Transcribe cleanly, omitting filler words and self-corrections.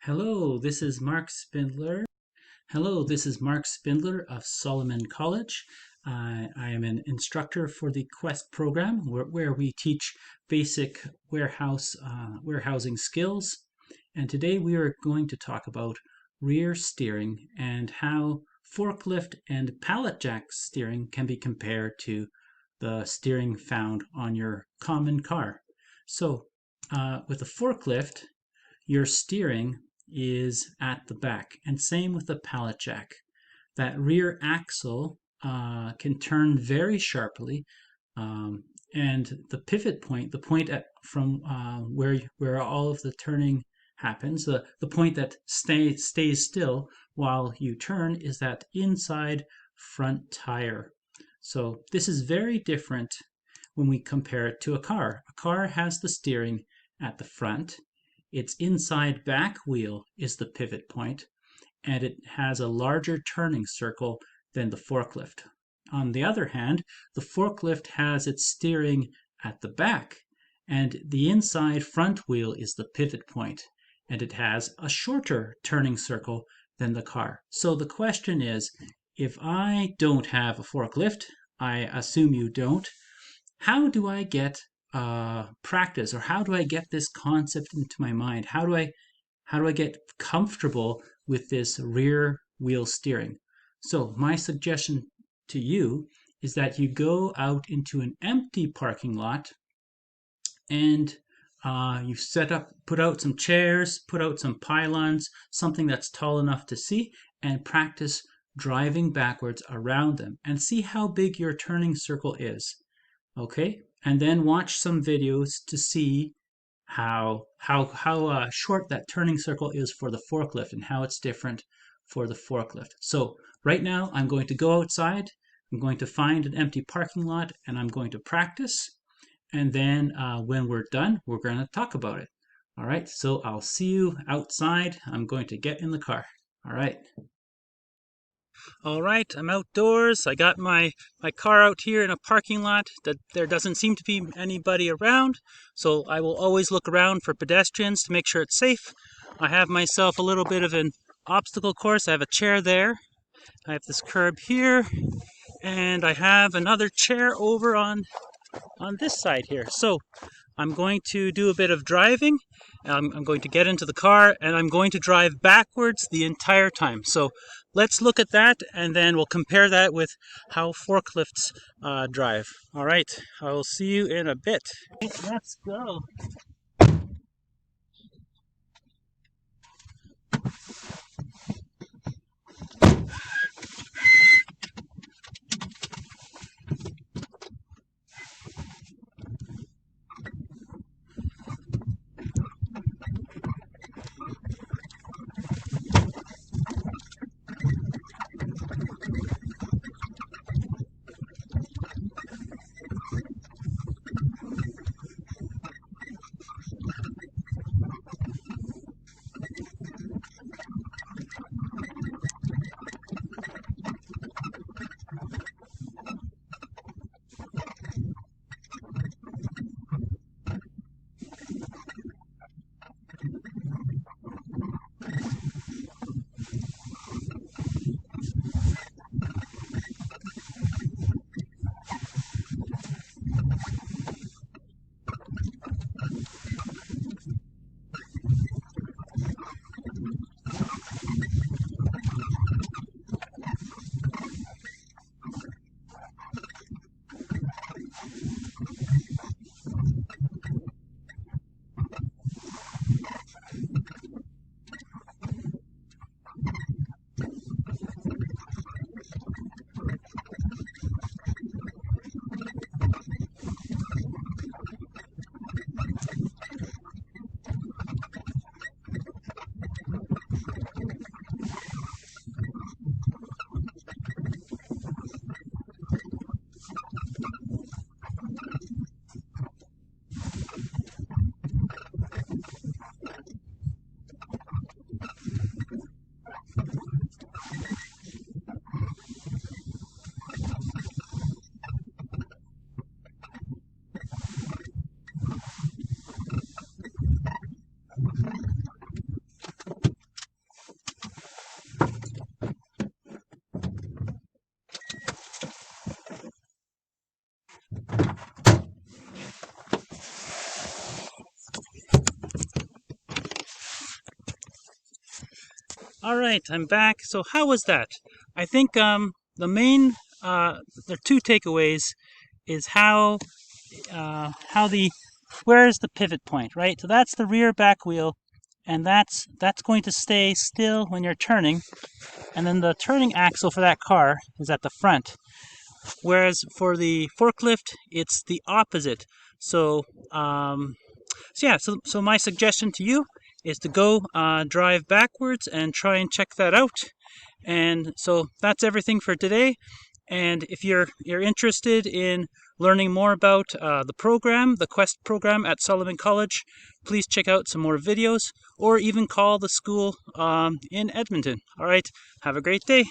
Hello, this is Mark Spindler. Hello, this is Mark Spindler of Solomon College. I am an instructor for the KWEST program where we teach basic warehousing skills. And today we are going to talk about rear steering and how forklift and pallet jack steering can be compared to the steering found on your common car. So with a forklift, your steering is at the back, and same with the pallet jack. That rear axle can turn very sharply, um, and the pivot point, the point from where all of the turning happens, the point that stays still while you turn is that inside front tire. So this is very different when we compare it to a car. A car has the steering at the front. Its inside back wheel is the pivot point, and it has a larger turning circle than the forklift. On the other hand, the forklift has its steering at the back, and the inside front wheel is the pivot point, and it has a shorter turning circle than the car. So the question is, if I don't have a forklift, I assume you don't, how do I get practice, or how do I get this concept into my mind? How do I get comfortable with this rear wheel steering? So my suggestion to you is that you go out into an empty parking lot and you put out some chairs, put out some pylons, something that's tall enough to see, and practice driving backwards around them and see how big your turning circle is. Okay, and then watch some videos to see how short that turning circle is for the forklift and how it's different for the forklift. So right now I'm going to go outside, I'm going to find an empty parking lot, and I'm going to practice, and then when we're done we're going to talk about it. All right, so I'll see you outside. I'm going to get in the car. All right. All right, I'm outdoors. I got my car out here in a parking lot that there doesn't seem to be anybody around, so I will always look around for pedestrians to make sure it's safe. I have myself a little bit of an obstacle course. I have a chair there. I have this curb here, and I have another chair over on this side here. So I'm going to do a bit of driving. I'm going to get into the car, and I'm going to drive backwards the entire time. So let's look at that, and then we'll compare that with how forklifts drive. All right, I will see you in a bit. Let's go. All right, I'm back. So how was that? I think the main the two takeaways is how the where is the pivot point, right? So that's the rear back wheel, and that's going to stay still when you're turning, and then the turning axle for that car is at the front. Whereas for the forklift, it's the opposite. So so my suggestion to you is to go drive backwards and try and check that out. And so that's everything for today. And if you're interested in learning more about the program, the KWEST program at Solomon College, please check out some more videos or even call the school in Edmonton. All right, have a great day.